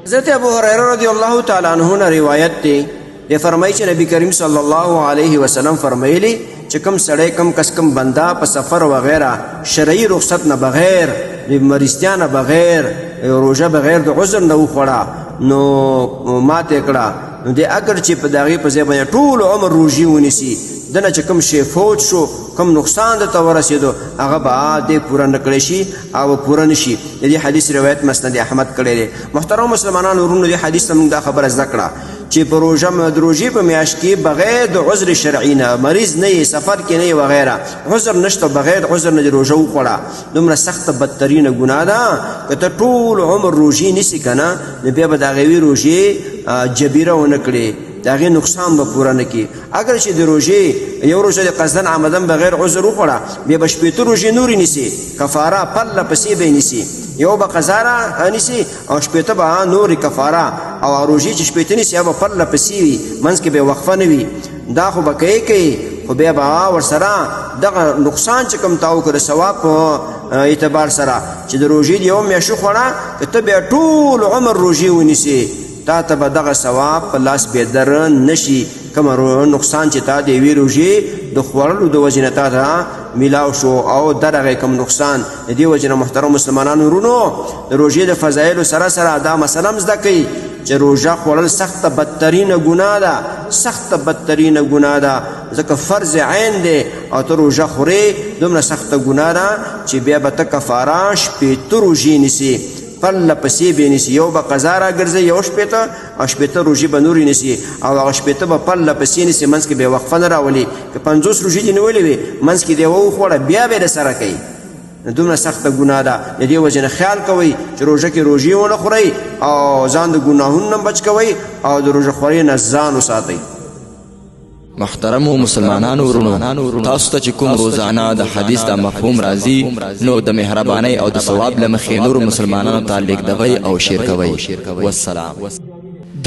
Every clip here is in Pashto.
حضرت ابو هريره رضی الله تعالی عنہ نے روایت دی یہ فرمائی چې نبی کریم صلی الله علیه وسلم فرمایلی چې کوم سړی کوم کس کوم بندا په سفر وغیرہ شرعي رخصت نه بغیر د مریضتیا نه بغیر روزه بغیر د عذر نه وخوړه نو ماته کړه نو د اگر چې په داغي په ځای باندې ټول عمر روزي ونیسي دنه چې کوم شی فوت شو کوم نقصان د تورسیدو هغه به د پوره نکړي شي او پوره نشي د دې حدیث روایت مسند احمد کړی دی. محترم مسلمانانو ورونو دې حدیث موږ دا خبره ذکر چې په روزه مدروجي په میاشت کې بغیر د عذر شرعي نه مریض نه سفر کې نه وغیرہ عذر نشته بغیر عذر نه روزه وخوړه دومره سخت بدترینه ګناه ده که ته ټول عمر روزي نسی کنه نو بیا به دغه وی روزي جبیره ونه کړي داغه نقصان به پوره نه کی. اگر چې د روزي یو روزه د قصدن عمدن بغیر عذر وخوړه بیا به شپې روزي نوري نسی کفاره پله پسې به نسی یو به قزاره نسی او شپې به نوري کفاره او روزي چې شپې نسی به پله پسې وي منځ کې به وقفه نه وي دا خو به کوي خو بیا به ورسره دغه نقصان چې کوم تاو کړ ثواب په اعتبار سره چې د روزي یو میاشت خوړه ته بیا ټول عمر روزي ونیسي تا ته به دغه ثواب په لاس بهدر نشي کوم نقصان چې تا دی وی روزي د خوړلو د وجنه تا ته میلاو شو او درغه کوم نقصان د دې وجنه محترم مسلمانانو ورونو د روزي د فضایل سره سره دا مسلم زده کوي چې روزه خوړل سخت بدترینه ګناه ده سخت بدترینه ګناه ده ځکه فرض عین دی او ته روزه خوري دومره سخت ګناه ده چې بیا به ته کفاره شپې روزي نیسي پله پسې به نیسي یو به قضا راګرځي یو شپېته او شپېته روژې به نورې نیسي او هغه شپېته به پله پسې نیسي منځ کې به یې وقفه نه راولي که 50 روژې دې نیولې وي منځ کې دې وخوړه بیا به یې سره کوي دومره سخته ګناه ده. د دې وجې نه خیال کوئ چې روژه کې روژې ونه خورئ او ځان د ګناهونو نه بچ کوئ او د روژه خورۍ نه ځان وساتئ. محترمو مسلمانانو ورونو تاسو ته چې کوم روزانه د حدیث د مفهوم راځي نو د مهربانۍ او د ثواب له مخې نور مسلمانانو ته لیږدوئ او شیر کوئ. والسلام.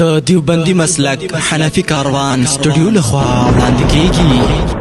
د دیوبندي مسلک حنفي کاروان سټوډیو لخوا وړاندې کیږي.